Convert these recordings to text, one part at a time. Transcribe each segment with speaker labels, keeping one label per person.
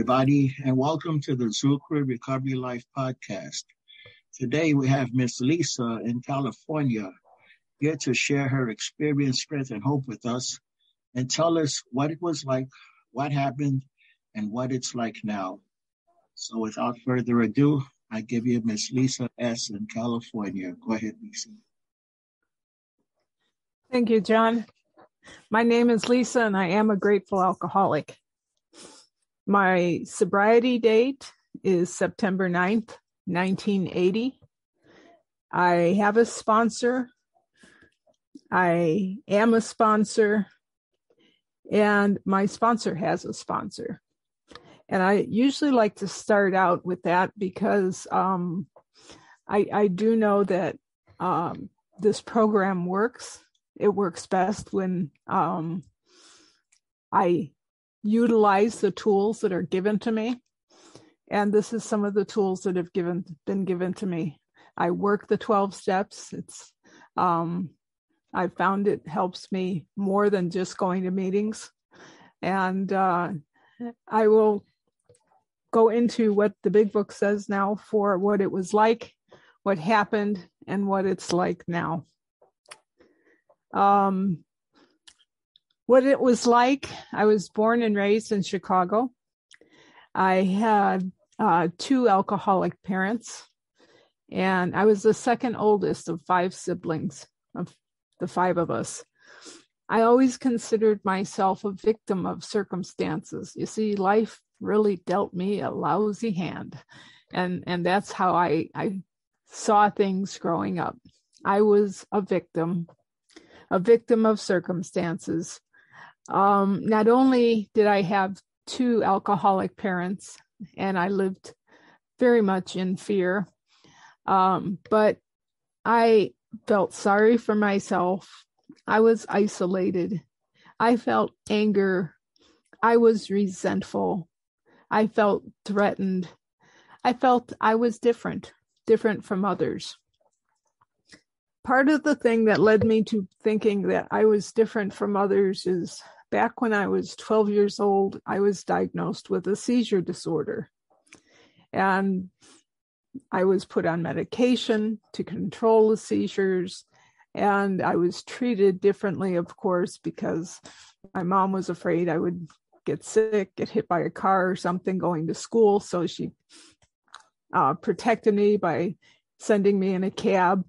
Speaker 1: everybody, and welcome to the thru Recovery Life podcast. Today, we have Miss Lisa in California here to share her experience, strength, and hope with us and tell us what it was like, what happened, and what it's like now. So, without further ado, I give you Miss Lisa S. in California. Go ahead, Lisa.
Speaker 2: Thank you, John. My name is Lisa, and I am a grateful alcoholic. My sobriety date is September 9th, 1980. I have a sponsor. I am a sponsor, and my sponsor has a sponsor. And I usually like to start out with that because I do know that this program works. It works best when I utilize the tools that are given to me. And this is some of the tools that have been given to me. I work the 12 steps. I found it helps me more than just going to meetings. And I will go into what the big book says now for what it was like, what happened, and what it's like now. What it was like, I was born and raised in Chicago. I had two alcoholic parents, and I was the second oldest of five siblings, of the five of us. I always considered myself a victim of circumstances. You see, life really dealt me a lousy hand, and that's how I saw things growing up. I was a victim of circumstances. Not only did I have two alcoholic parents, and I lived very much in fear, but I felt sorry for myself. I was isolated. I felt anger. I was resentful. I felt threatened. I felt I was different from others. Part of the thing that led me to thinking that I was different from others is back when I was 12 years old, I was diagnosed with a seizure disorder. And I was put on medication to control the seizures. And I was treated differently, of course, because my mom was afraid I would get sick, get hit by a car or something going to school. So she protected me by sending me in a cab.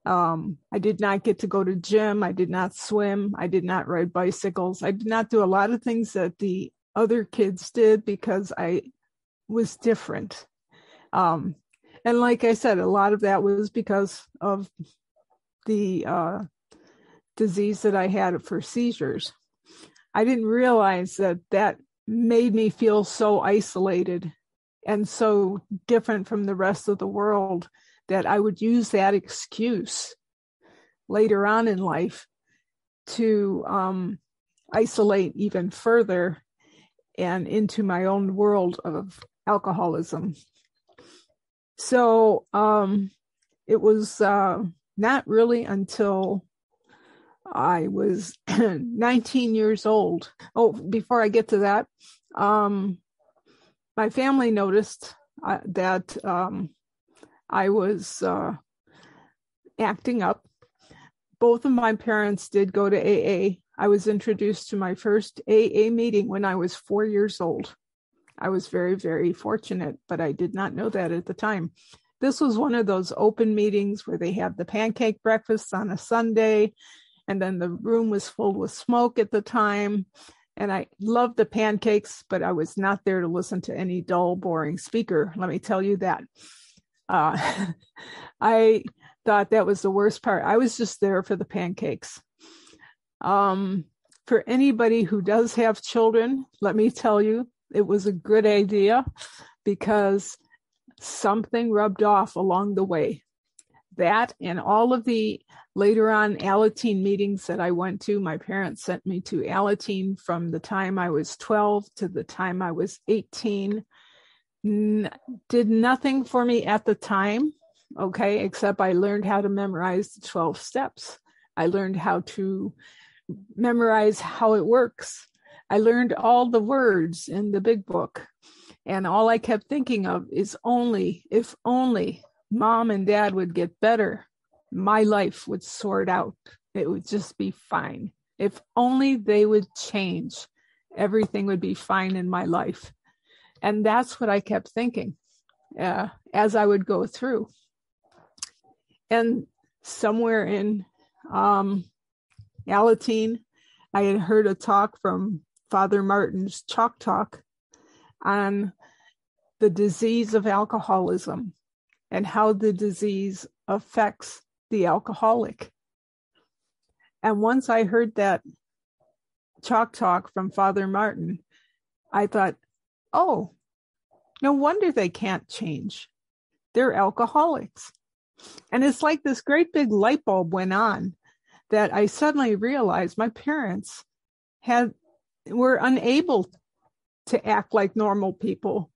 Speaker 2: I did not get to go to gym. I did not swim. I did not ride bicycles. I did not do a lot of things that the other kids did because I was different. And like I said, a lot of that was because of the disease that I had for seizures. I didn't realize that made me feel so isolated and so different from the rest of the world that I would use that excuse later on in life to isolate even further and into my own world of alcoholism. So it was not really until I was 19 years old. Oh, before I get to that, my family noticed that I was acting up. Both of my parents did go to AA. I was introduced to my first AA meeting when I was 4 years old. I was very, very fortunate, but I did not know that at the time. This was one of those open meetings where they have the pancake breakfast on a Sunday, and then the room was filled with smoke at the time. And I loved the pancakes, but I was not there to listen to any dull, boring speaker. Let me tell you that. I thought that was the worst part. I was just there for the pancakes. For anybody who does have children, let me tell you, it was a good idea because something rubbed off along the way. That and all of the later on Alateen meetings that I went to, my parents sent me to Alateen from the time I was 12 to the time I was 18. Did nothing for me at the time, okay, except I learned how to memorize the 12 steps. I learned how to memorize how it works. I learned all the words in the big book. And all I kept thinking of is if only mom and dad would get better, my life would sort out. It would just be fine. If only they would change, everything would be fine in my life. And that's what I kept thinking as I would go through. And somewhere in Alateen, I had heard a talk from Father Martin's Chalk Talk on the disease of alcoholism and how the disease affects the alcoholic. And once I heard that Chalk Talk from Father Martin, I thought, oh, no wonder they can't change. They're alcoholics. And it's like this great big light bulb went on that I suddenly realized my parents were unable to act like normal people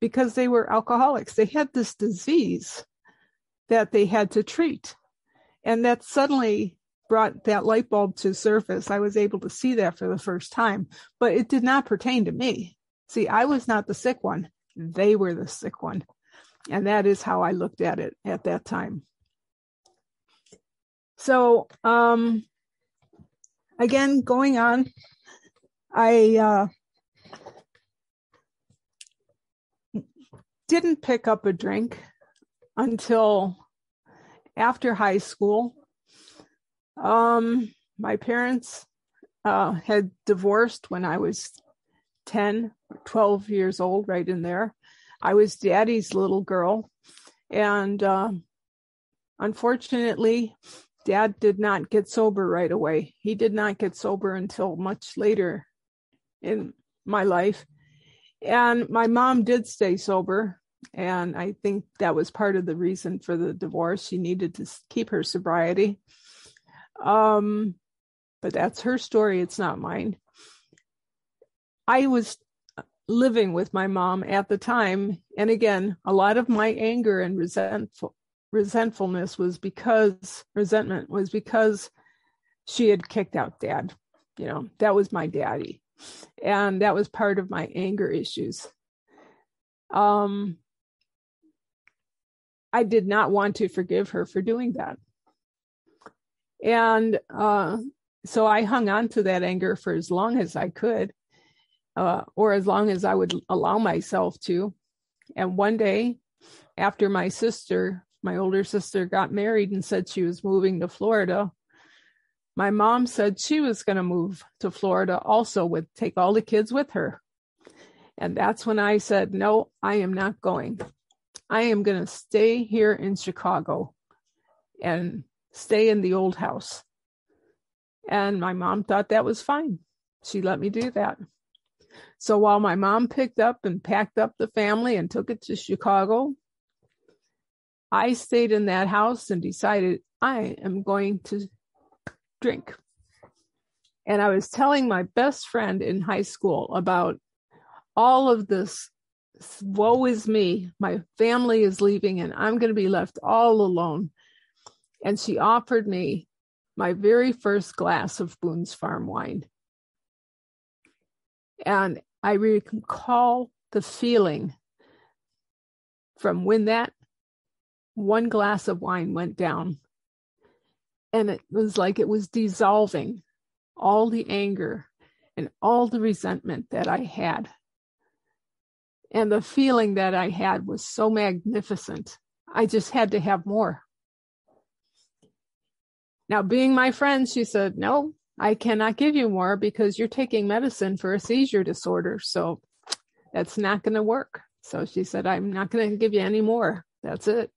Speaker 2: because they were alcoholics. They had this disease that they had to treat. And that suddenly brought that light bulb to surface. I was able to see that for the first time, but it did not pertain to me. See, I was not the sick one. They were the sick one. And that is how I looked at it at that time. So, again, going on, I didn't pick up a drink until after high school. My parents had divorced when I was 10, 12 years old, right in there. I was daddy's little girl. And unfortunately, dad did not get sober right away. He did not get sober until much later in my life. And my mom did stay sober. And I think that was part of the reason for the divorce. She needed to keep her sobriety. But that's her story. It's not mine. I was living with my mom at the time. And again, a lot of my anger and resentment was because she had kicked out dad. You know, that was my daddy. And that was part of my anger issues. I did not want to forgive her for doing that. And so I hung on to that anger for as long as I could, or as long as I would allow myself to. And one day, after my older sister, got married and said she was moving to Florida, my mom said she was going to move to Florida also, take all the kids with her. And that's when I said, no, I am not going. I am going to stay here in Chicago and stay in the old house. And my mom thought that was fine. She let me do that. So while my mom picked up and packed up the family and took it to Chicago, I stayed in that house and decided I am going to drink. And I was telling my best friend in high school about all of this. Woe is me. My family is leaving and I'm going to be left all alone. And she offered me my very first glass of Boone's Farm wine. And I recall the feeling from when that one glass of wine went down. And it was like it was dissolving all the anger and all the resentment that I had. And the feeling that I had was so magnificent. I just had to have more. Now, being my friend, she said, no, I cannot give you more because you're taking medicine for a seizure disorder. So that's not going to work. So she said, I'm not going to give you any more. That's it.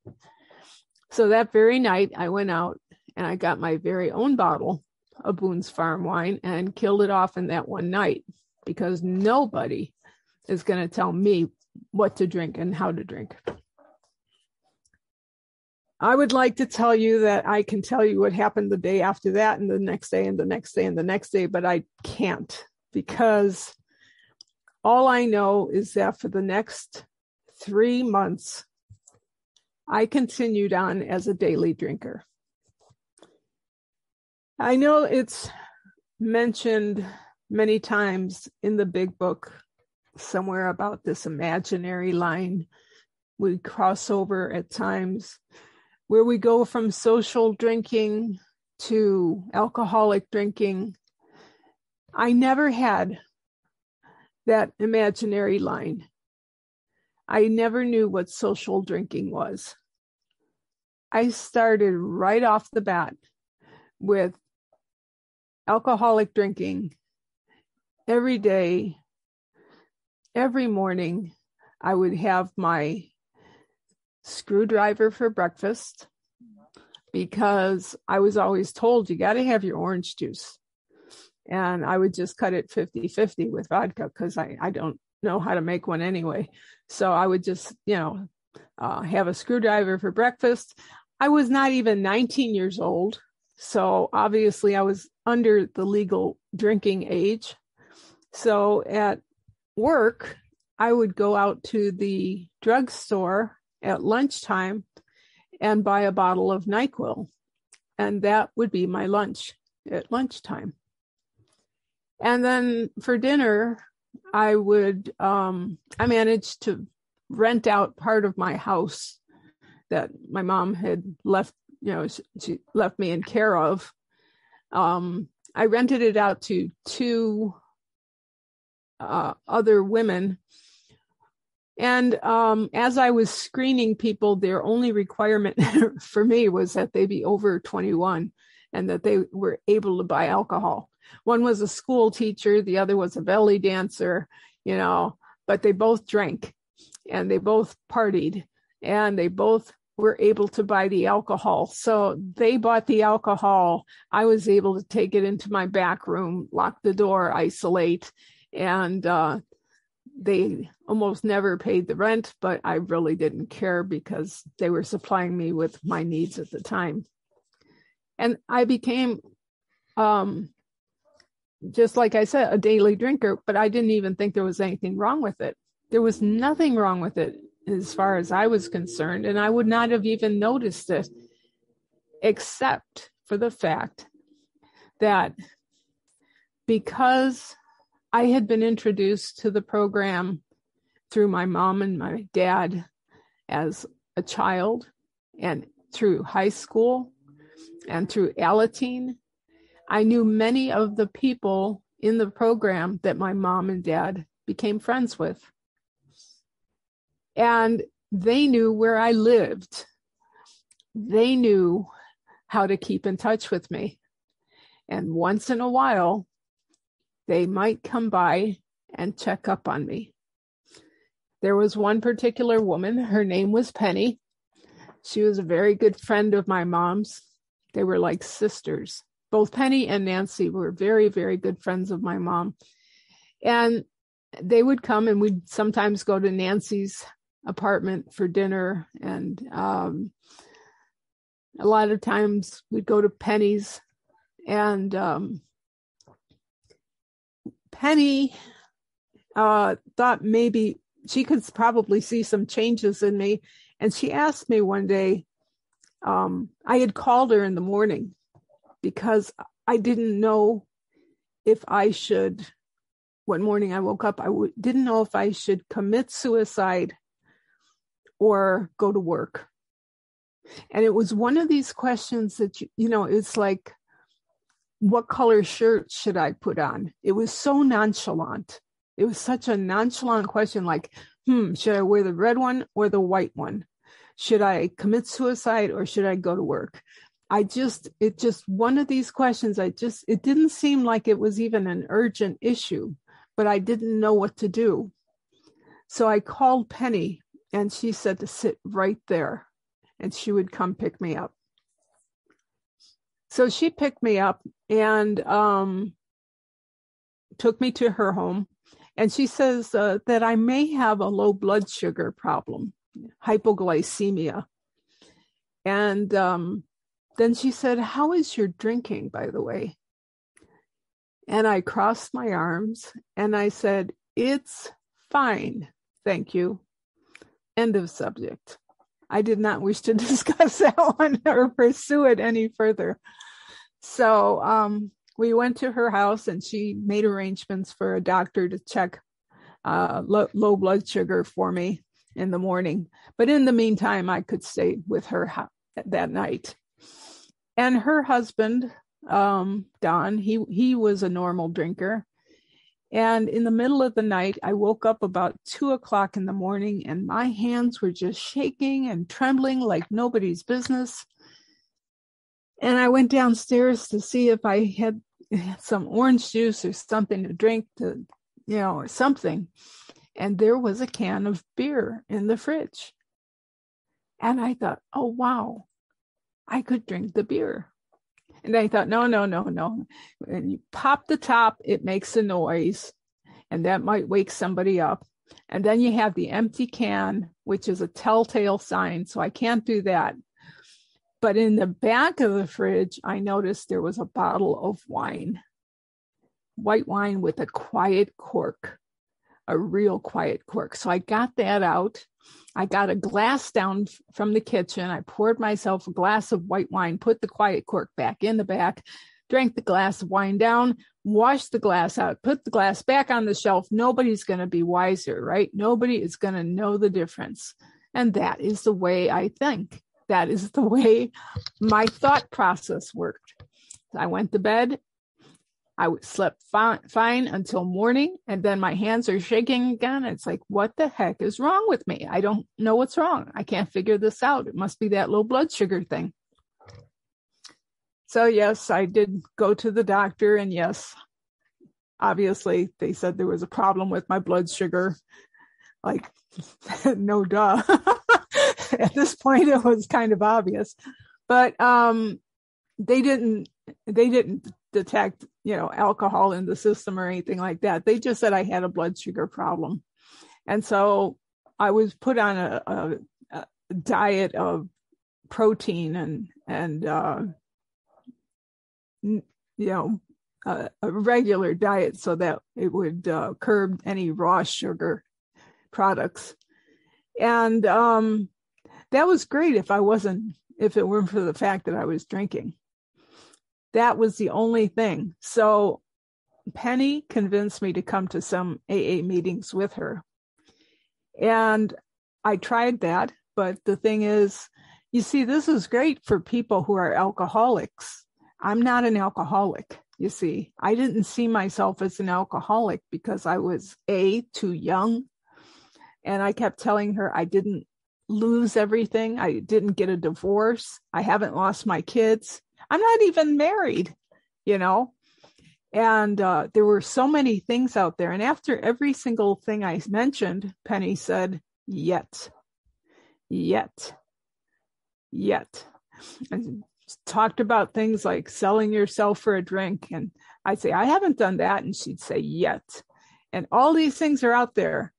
Speaker 2: So that very night, I went out and I got my very own bottle of Boone's Farm wine and killed it off in that one night because nobody is going to tell me what to drink and how to drink. I would like to tell you that I can tell you what happened the day after that and the next day and the next day and the next day, but I can't because all I know is that for the next 3 months, I continued on as a daily drinker. I know it's mentioned many times in the big book somewhere about this imaginary line we cross over at times where we go from social drinking to alcoholic drinking. I never had that imaginary line. I never knew what social drinking was. I started right off the bat with alcoholic drinking every day, every morning. I would have my screwdriver for breakfast because I was always told you got to have your orange juice. And I would just cut it 50-50 with vodka because I don't know how to make one anyway. So I would just, have a screwdriver for breakfast. I was not even 19 years old. So obviously I was under the legal drinking age. So at work, I would go out to the drugstore at lunchtime and buy a bottle of NyQuil. And that would be my lunch at lunchtime. And then for dinner, I managed to rent out part of my house that my mom had left, she left me in care of. I rented it out to two other women. And as I was screening people, their only requirement for me was that they be over 21 and that they were able to buy alcohol. One was a school teacher, the other was a belly dancer, but they both drank and they both partied and they both were able to buy the alcohol. So they bought the alcohol. I was able to take it into my back room, lock the door, isolate, and they almost never paid the rent, but I really didn't care because they were supplying me with my needs at the time. And I became, just like I said, a daily drinker, but I didn't even think there was anything wrong with it. There was nothing wrong with it as far as I was concerned, and I would not have even noticed it except for the fact that because I had been introduced to the program through my mom and my dad as a child and through high school and through Alateen, I knew many of the people in the program that my mom and dad became friends with. And they knew where I lived. They knew how to keep in touch with me. And once in a while, they might come by and check up on me. There was one particular woman, her name was Penny. She was a very good friend of my mom's. They were like sisters. Both Penny and Nancy were very, very good friends of my mom. And they would come and we'd sometimes go to Nancy's apartment for dinner. And a lot of times we'd go to Penny's. And Penny thought maybe she could probably see some changes in me. And she asked me one day, I had called her in the morning because I didn't know if I should, one morning I woke up, didn't know if I should commit suicide or go to work. And it was one of these questions that, it's like, what color shirt should I put on? It was so nonchalant. It was such a nonchalant question, like, should I wear the red one or the white one? Should I commit suicide or should I go to work? One of these questions, it didn't seem like it was even an urgent issue, but I didn't know what to do. So I called Penny and she said to sit right there and she would come pick me up. So she picked me up and took me to her home. And she says that I may have a low blood sugar problem, hypoglycemia. And then she said, how is your drinking, by the way? And I crossed my arms and I said, it's fine. Thank you. End of subject. I did not wish to discuss that one or pursue it any further. So we went to her house and she made arrangements for a doctor to check low blood sugar for me in the morning. But in the meantime, I could stay with her that night. And her husband, Don, he was a normal drinker. And in the middle of the night, I woke up about 2:00 in the morning, and my hands were just shaking and trembling like nobody's business. And I went downstairs to see if I had some orange juice or something to drink, or something. And there was a can of beer in the fridge. And I thought, oh, wow, I could drink the beer. And I thought, no. When you pop the top, it makes a noise, and that might wake somebody up. And then you have the empty can, which is a telltale sign, so I can't do that. But in the back of the fridge, I noticed there was a bottle of wine, white wine with a quiet cork, a real quiet cork. So I got that out. I got a glass down from the kitchen. I poured myself a glass of white wine, put the quiet cork back in the back, drank the glass of wine down, washed the glass out, put the glass back on the shelf. Nobody's going to be wiser, right? Nobody is going to know the difference. And that is the way I think. That is the way my thought process worked. I went to bed. I slept fine until morning, and then my hands are shaking again. It's like, what the heck is wrong with me? I don't know what's wrong. I can't figure this out. It must be that low blood sugar thing. So yes, I did go to the doctor, and yes, obviously they said there was a problem with my blood sugar. Like, no duh. At this point, it was kind of obvious, but they didn't detect, alcohol in the system or anything like that. They just said I had a blood sugar problem. And so I was put on a diet of protein and a regular diet so that it would curb any raw sugar products. And that was great if it weren't for the fact that I was drinking. That was the only thing. So Penny convinced me to come to some AA meetings with her. And I tried that. But the thing is, you see, this is great for people who are alcoholics. I'm not an alcoholic, you see. I didn't see myself as an alcoholic because I was, too young. And I kept telling her I didn't lose everything. I didn't get a divorce. I haven't lost my kids. I'm not even married, And there were so many things out there. And after every single thing I mentioned, Penny said, yet. And talked about things like selling yourself for a drink. And I'd say, I haven't done that. And she'd say, yet. And all these things are out there.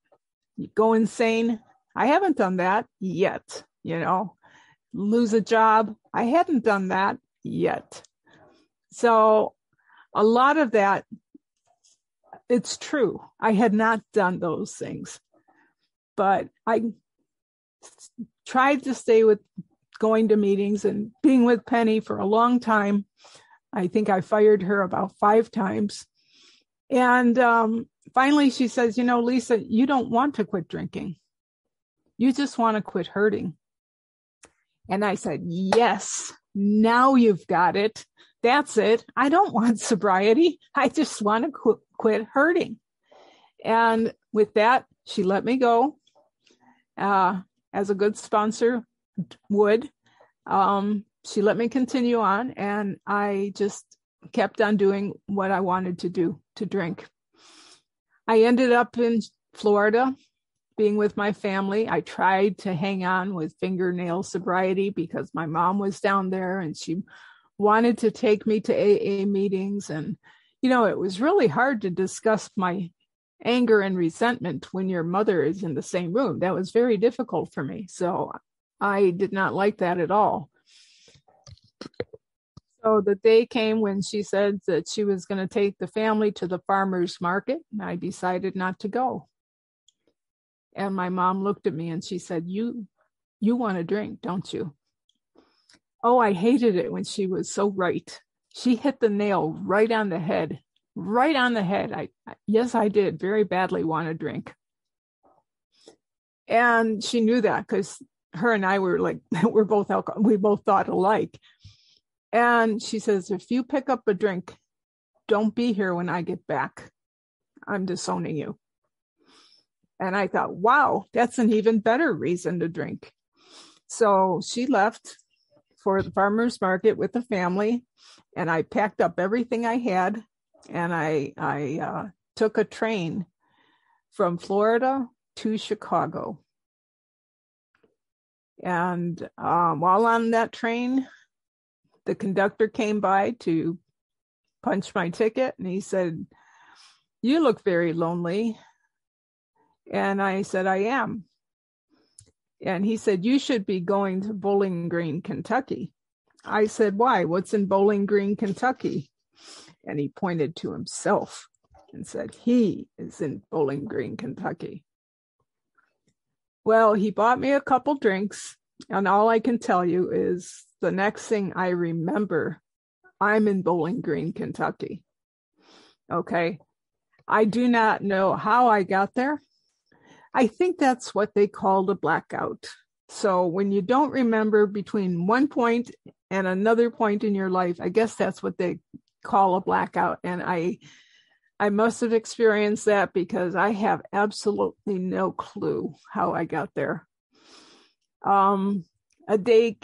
Speaker 2: You go insane. I haven't done that yet. Lose a job. I hadn't done that yet. So a lot of that, it's true. I had not done those things, but I tried to stay with going to meetings and being with Penny for a long time. I think I fired her about 5 times. And finally she says, Lisa, you don't want to quit drinking. You just want to quit hurting. And I said, yes, now you've got it. That's it. I don't want sobriety. I just want to quit hurting. And with that, she let me go, as a good sponsor would. She let me continue on, and I just kept on doing what I wanted to do, to drink. I ended up in Florida, being with my family. I tried to hang on with fingernail sobriety because my mom was down there and she wanted to take me to AA meetings. And, it was really hard to discuss my anger and resentment when your mother is in the same room. That was very difficult for me. So I did not like that at all. So the day came when she said that she was going to take the family to the farmer's market, and I decided not to go. And my mom looked at me and she said, you want to drink, don't you? Oh, I hated it when she was so right. She hit the nail right on the head. Yes, I did very badly want to drink. And she knew that because her and I were like, we both thought alike. And she says, if you pick up a drink, don't be here when I get back. I'm disowning you. And I thought, wow, that's an even better reason to drink. So she left for the farmer's market with the family, and I packed up everything I had, and I took a train from Florida to Chicago. And while on that train, the conductor came by to punch my ticket, and he said, "You look very lonely." And I said, "I am." And he said, "You should be going to Bowling Green, Kentucky." I said, "Why? What's in Bowling Green, Kentucky?" And he pointed to himself and said, "He is in Bowling Green, Kentucky." Well, he bought me a couple drinks, and all I can tell you is the next thing I remember, I'm in Bowling Green, Kentucky. Okay. I do not know how I got there. I think that's what they called a blackout. So when you don't remember between one point and another point in your life, I guess that's what they call a blackout. And I must have experienced that because I have absolutely no clue how I got there. A day,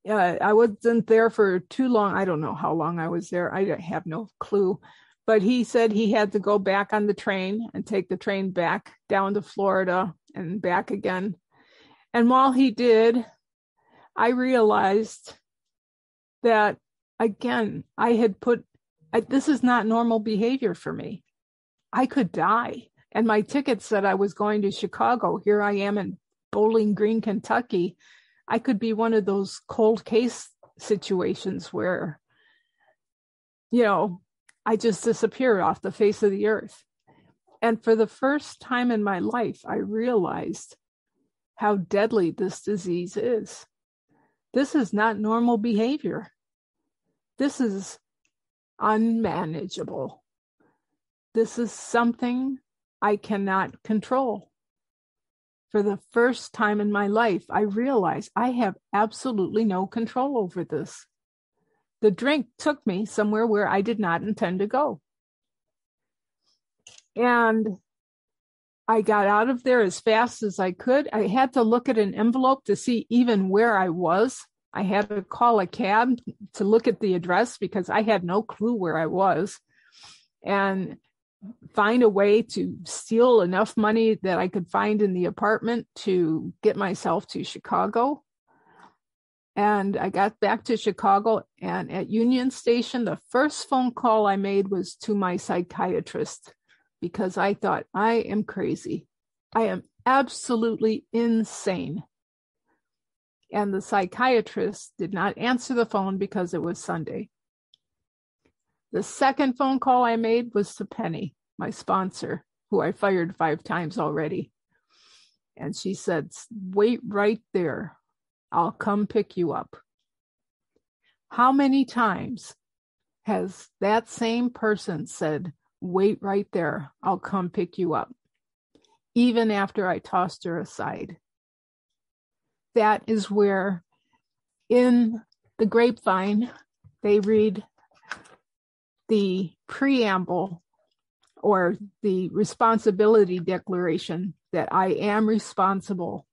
Speaker 2: I wasn't there for too long. I don't know how long I was there. I have no clue. But he said he had to go back on the train and take the train back down to Florida and back again. And while he did, I realized that, again, this is not normal behavior for me. I could die. And my ticket said I was going to Chicago. Here I am in Bowling Green, Kentucky. I could be one of those cold case situations where, I just disappeared off the face of the earth. And for the first time in my life, I realized how deadly this disease is. This is not normal behavior. This is unmanageable. This is something I cannot control. For the first time in my life, I realized I have absolutely no control over this. The drink took me somewhere where I did not intend to go. And I got out of there as fast as I could. I had to look at an envelope to see even where I was. I had to call a cab to look at the address because I had no clue where I was, and find a way to steal enough money that I could find in the apartment to get myself to Chicago. And I got back to Chicago, and at Union Station, the first phone call I made was to my psychiatrist because I thought, I am crazy. I am absolutely insane. And the psychiatrist did not answer the phone because it was Sunday. The second phone call I made was to Penny, my sponsor, who I fired 5 times already. And she said, "Wait right there. I'll come pick you up." How many times has that same person said, "Wait right there, I'll come pick you up," even after I tossed her aside? That is where in the grapevine, they read the preamble or the responsibility declaration that I am responsible.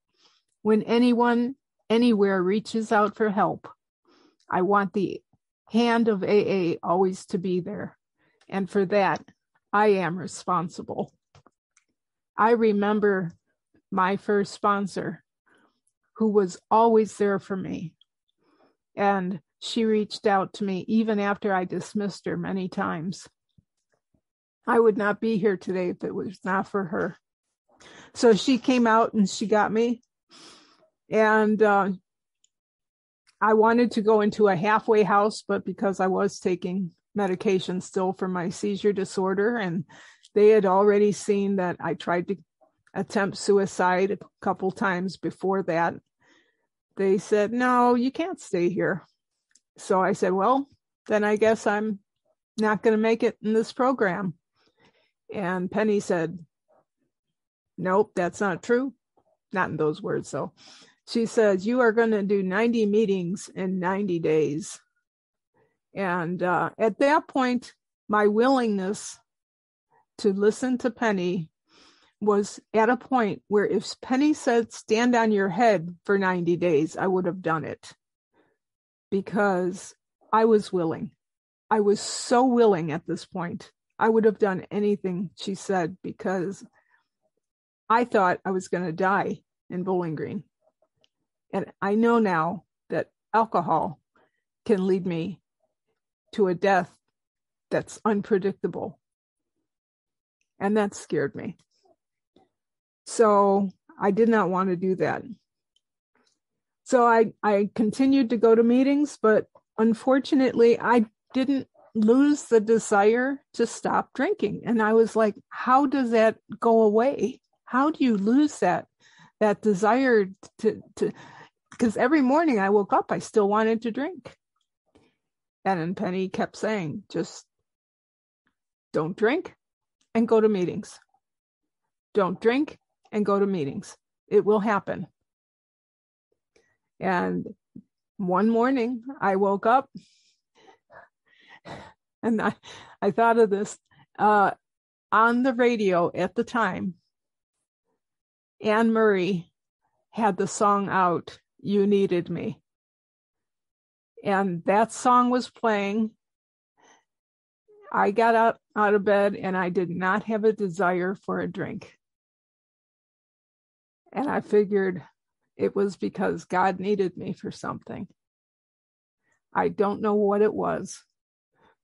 Speaker 2: When anyone anywhere reaches out for help, I want the hand of AA always to be there. And for that, I am responsible. I remember my first sponsor, who was always there for me. And she reached out to me even after I dismissed her many times. I would not be here today if it was not for her. So she came out and she got me. And I wanted to go into a halfway house, but because I was taking medication still for my seizure disorder, and they had already seen that I tried to attempt suicide a couple times before that, they said, "No, you can't stay here." So I said, "Well, then I guess I'm not going to make it in this program." And Penny said, "Nope, that's not true. not in those words, though. She says, you are going to do 90 meetings in 90 days. And at that point, my willingness to listen to Penny was at a point where if Penny said, stand on your head for 90 days, I would have done it because I was willing. I was so willing at this point. I would have done anything she said because I thought I was going to die in Bowling Green. And I know now that alcohol can lead me to a death that's unpredictable. And that scared me. So I did not want to do that. So I continued to go to meetings, but unfortunately, I didn't lose the desire to stop drinking. And I was like, how does that go away? How do you lose that desire to because every morning I woke up, I still wanted to drink. And then Penny kept saying, just don't drink and go to meetings. Don't drink and go to meetings. It will happen. And one morning I woke up and I thought of this on the radio at the time. Anne Murray had the song out, You Needed Me. And that song was playing. I got out of bed and I did not have a desire for a drink. And I figured it was because God needed me for something. I don't know what it was,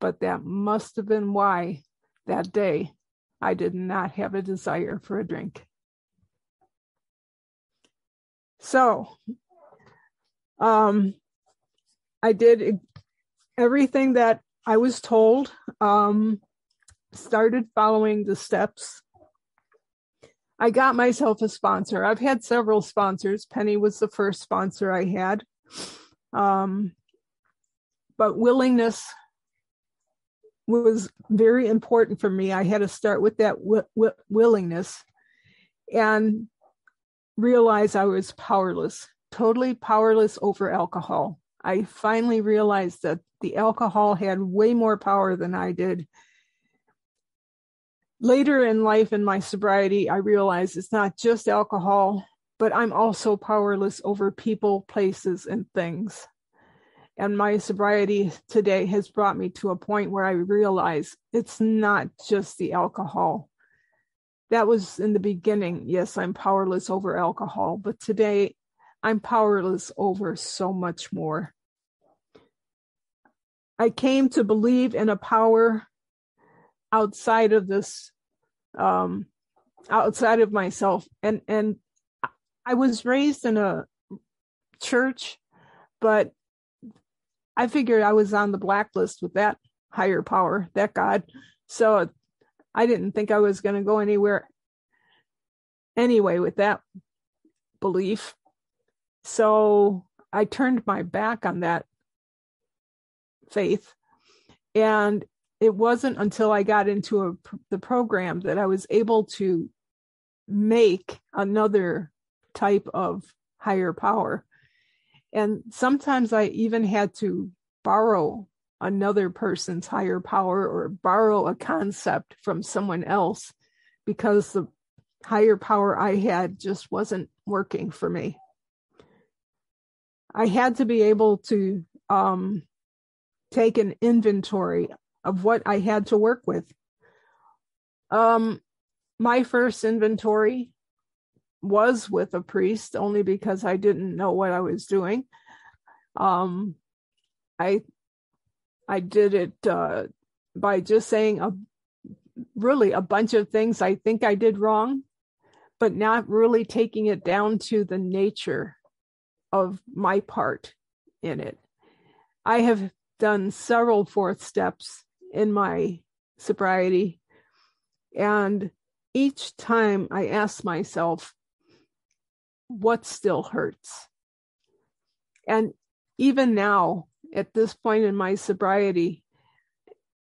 Speaker 2: but that must have been why that day I did not have a desire for a drink. So, I did everything that I was told, started following the steps. I got myself a sponsor. I've had several sponsors. Penny was the first sponsor I had. But willingness was very important for me. I had to start with that willingness and realize I was powerless, totally powerless over alcohol. I finally realized that the alcohol had way more power than I did. Later in life, in my sobriety, I realized it's not just alcohol, but I'm also powerless over people, places, and things. And my sobriety today has brought me to a point where I realize it's not just the alcohol. That was in the beginning. Yes, I'm powerless over alcohol, but today I'm powerless over so much more. I came to believe in a power outside of this, outside of myself. And I was raised in a church, but I figured I was on the blacklist with that higher power, that God. So I didn't think I was going to go anywhere anyway with that belief. So I turned my back on that faith. And it wasn't until I got into the program that I was able to make another type of higher power. And sometimes I even had to borrow another person's higher power or borrow a concept from someone else because the higher power I had just wasn't working for me. I had to be able to take an inventory of what I had to work with. My first inventory was with a priest only because I didn't know what I was doing. I did it by just saying a bunch of things I think I did wrong, but not really taking it down to the nature of my part in it. I have done several fourth steps in my sobriety, and each time I ask myself, what still hurts? And even now, at this point in my sobriety,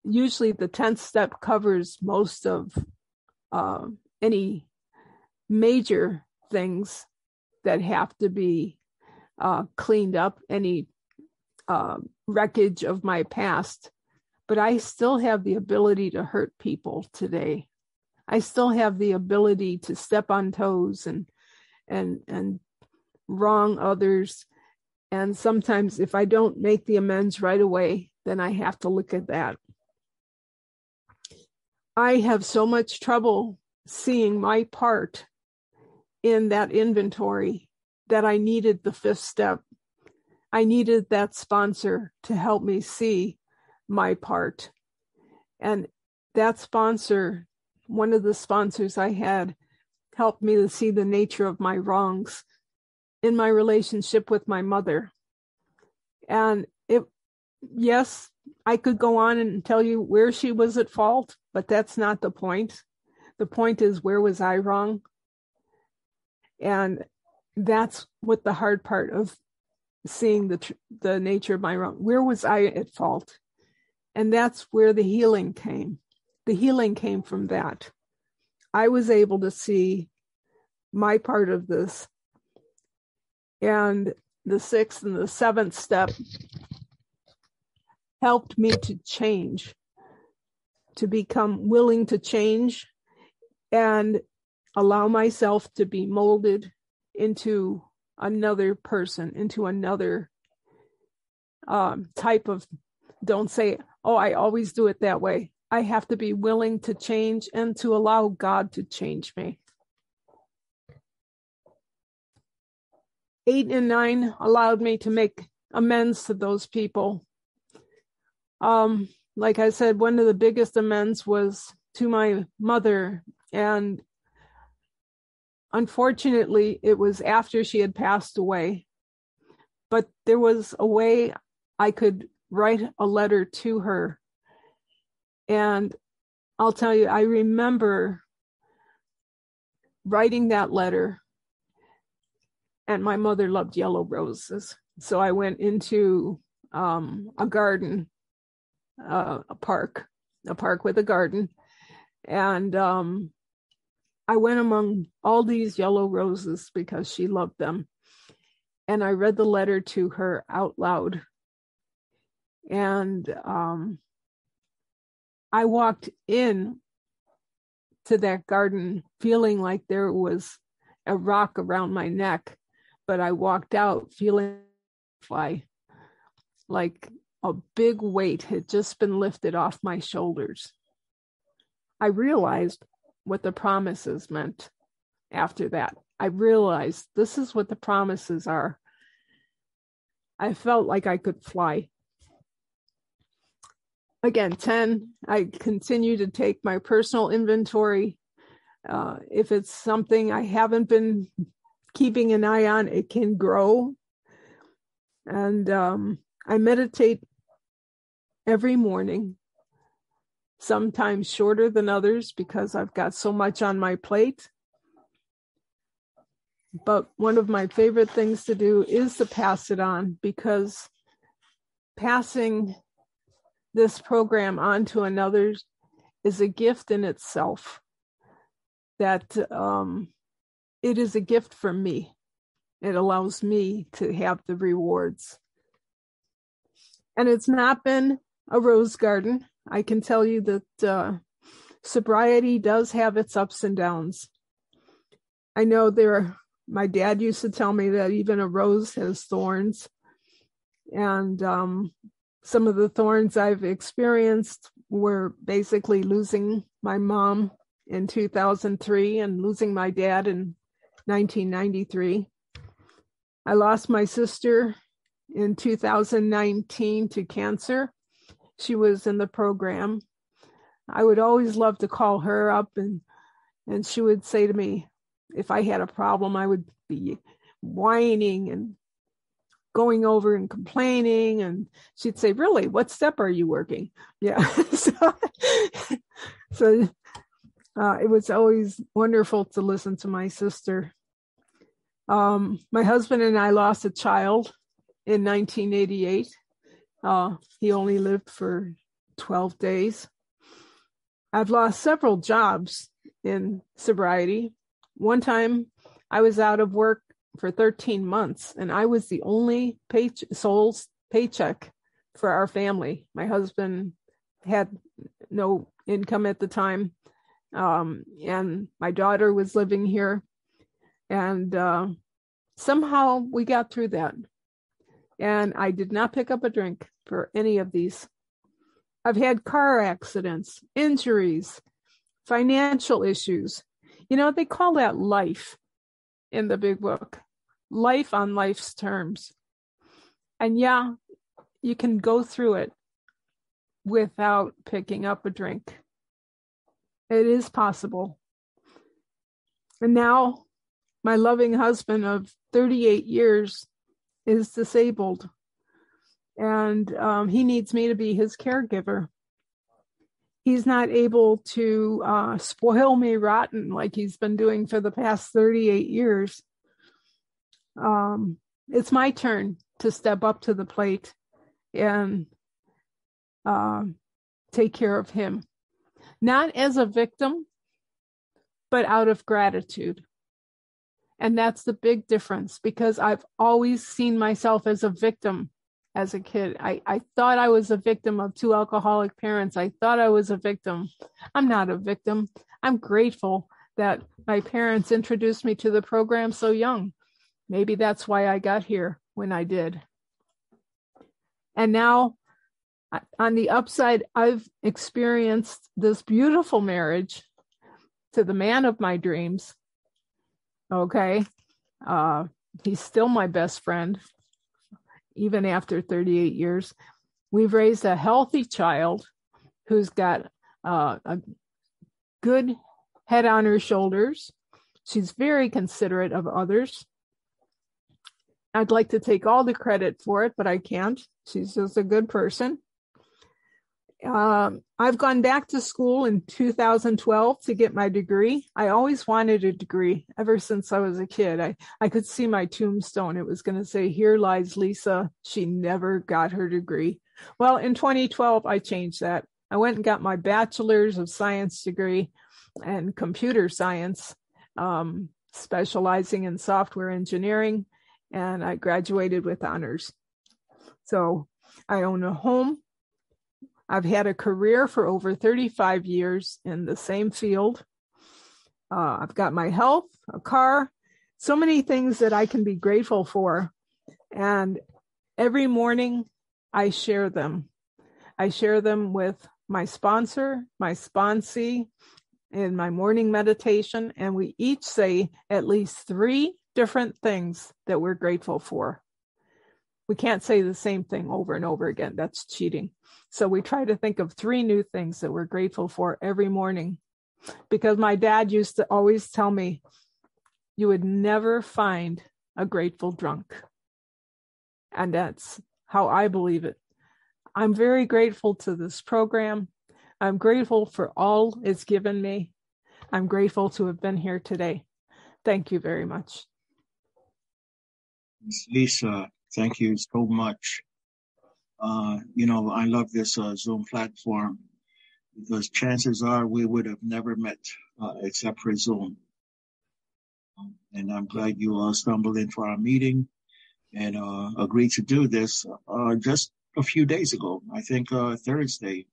Speaker 2: usually the 10th step covers most of any major things that have to be cleaned up, any wreckage of my past. But I still have the ability to hurt people today. I still have the ability to step on toes and wrong others. And sometimes if I don't make the amends right away, then I have to look at that. I have so much trouble seeing my part in that inventory that I needed the fifth step. I needed that sponsor to help me see my part. And that sponsor, one of the sponsors I had, helped me to see the nature of my wrongs in my relationship with my mother. And yes, I could go on and tell you where she was at fault, but that's not the point. The point is, where was I wrong? And that's what the hard part of seeing the nature of my wrong. Where was I at fault? And that's where the healing came. The healing came from that. I was able to see my part of this. And the sixth and the seventh step helped me to change, to become willing to change and allow myself to be molded into another person, into another type of, don't say, oh, I always do it that way. I have to be willing to change and to allow God to change me. 8 and 9 allowed me to make amends to those people. Like I said, one of the biggest amends was to my mother. And unfortunately, it was after she had passed away. But there was a way I could write a letter to her. And I'll tell you, I remember writing that letter. And my mother loved yellow roses. So I went into a garden, a park with a garden. And I went among all these yellow roses because she loved them. And I read the letter to her out loud. And I walked in to that garden feeling like there was a rock around my neck. But I walked out feeling like a big weight had just been lifted off my shoulders. I realized what the promises meant after that. I realized this is what the promises are. I felt like I could fly. Again, 10, I continue to take my personal inventory. If it's something I haven't been keeping an eye on, it can grow. And I meditate every morning, sometimes shorter than others because I've got so much on my plate. But one of my favorite things to do is to pass it on, because passing this program on to another is a gift in itself. That it is a gift for me. It allows me to have the rewards. And it's not been a rose garden. I can tell you that sobriety does have its ups and downs. I know my dad used to tell me that even a rose has thorns. And some of the thorns I've experienced were basically losing my mom in 2003 and losing my dad in 1993. I lost my sister in 2019 to cancer. She was in the program. I would always love to call her up and she would say to me, if I had a problem, I would be whining and going over and complaining. And she'd say, really, what step are you working? Yeah. So it was always wonderful to listen to my sister. My husband and I lost a child in 1988. He only lived for 12 days. I've lost several jobs in sobriety. One time I was out of work for 13 months, and I was the only sole paycheck for our family. My husband had no income at the time, and my daughter was living here, and somehow we got through that. And I did not pick up a drink for any of these. I've had car accidents, injuries, financial issues. They call that life in the big book, life on life's terms. And yeah, you can go through it without picking up a drink. It is possible. And now my loving husband of 38 years is disabled, and he needs me to be his caregiver. He's not able to spoil me rotten like he's been doing for the past 38 years. It's my turn to step up to the plate and take care of him, not as a victim, but out of gratitude. And that's the big difference, because I've always seen myself as a victim as a kid. I thought I was a victim of two alcoholic parents. I thought I was a victim. I'm not a victim. I'm grateful that my parents introduced me to the program so young. Maybe that's why I got here when I did. And now, on the upside, I've experienced this beautiful marriage to the man of my dreams. Okay. He's still my best friend, even after 38 years. We've raised a healthy child who's got a good head on her shoulders. She's very considerate of others. I'd like to take all the credit for it, but I can't. She's just a good person. I've gone back to school in 2012 to get my degree. I always wanted a degree ever since I was a kid. I could see my tombstone. It was going to say, "Here lies Lisa. She never got her degree." Well, in 2012, I changed that. I went and got my bachelor's of science degree in computer science, specializing in software engineering, and I graduated with honors. So I own a home. I've had a career for over 35 years in the same field. I've got my health, a car, so many things that I can be grateful for. And every morning I share them. I share them with my sponsor, my sponsee, in my morning meditation. And we each say at least 3 different things that we're grateful for. We can't say the same thing over and over again. That's cheating. So we try to think of 3 new things that we're grateful for every morning. Because my dad used to always tell me, you would never find a grateful drunk. And that's how I believe it. I'm very grateful to this program. I'm grateful for all it's given me. I'm grateful to have been here today. Thank you very much.
Speaker 1: Lisa, thank you so much. I love this Zoom platform, because chances are we would have never met except for Zoom. And I'm glad you all stumbled into our meeting and agreed to do this just a few days ago, I think Thursday.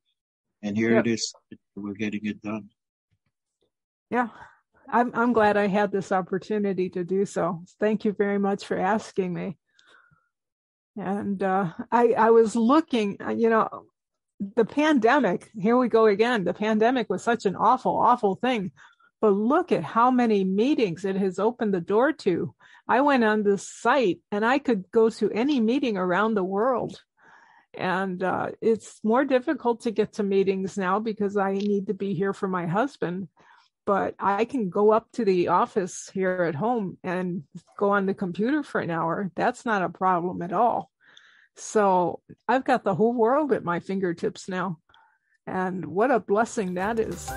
Speaker 1: And here It is. We're getting it done.
Speaker 2: Yeah, I'm glad I had this opportunity to do so. Thank you very much for asking me. And I was looking, the pandemic, here we go again. The pandemic was such an awful, awful thing. But look at how many meetings it has opened the door to. I went on this site and I could go to any meeting around the world. And it's more difficult to get to meetings now because I need to be here for my husband. But I can go up to the office here at home and go on the computer for an hour. That's not a problem at all. So I've got the whole world at my fingertips now. And what a blessing that is.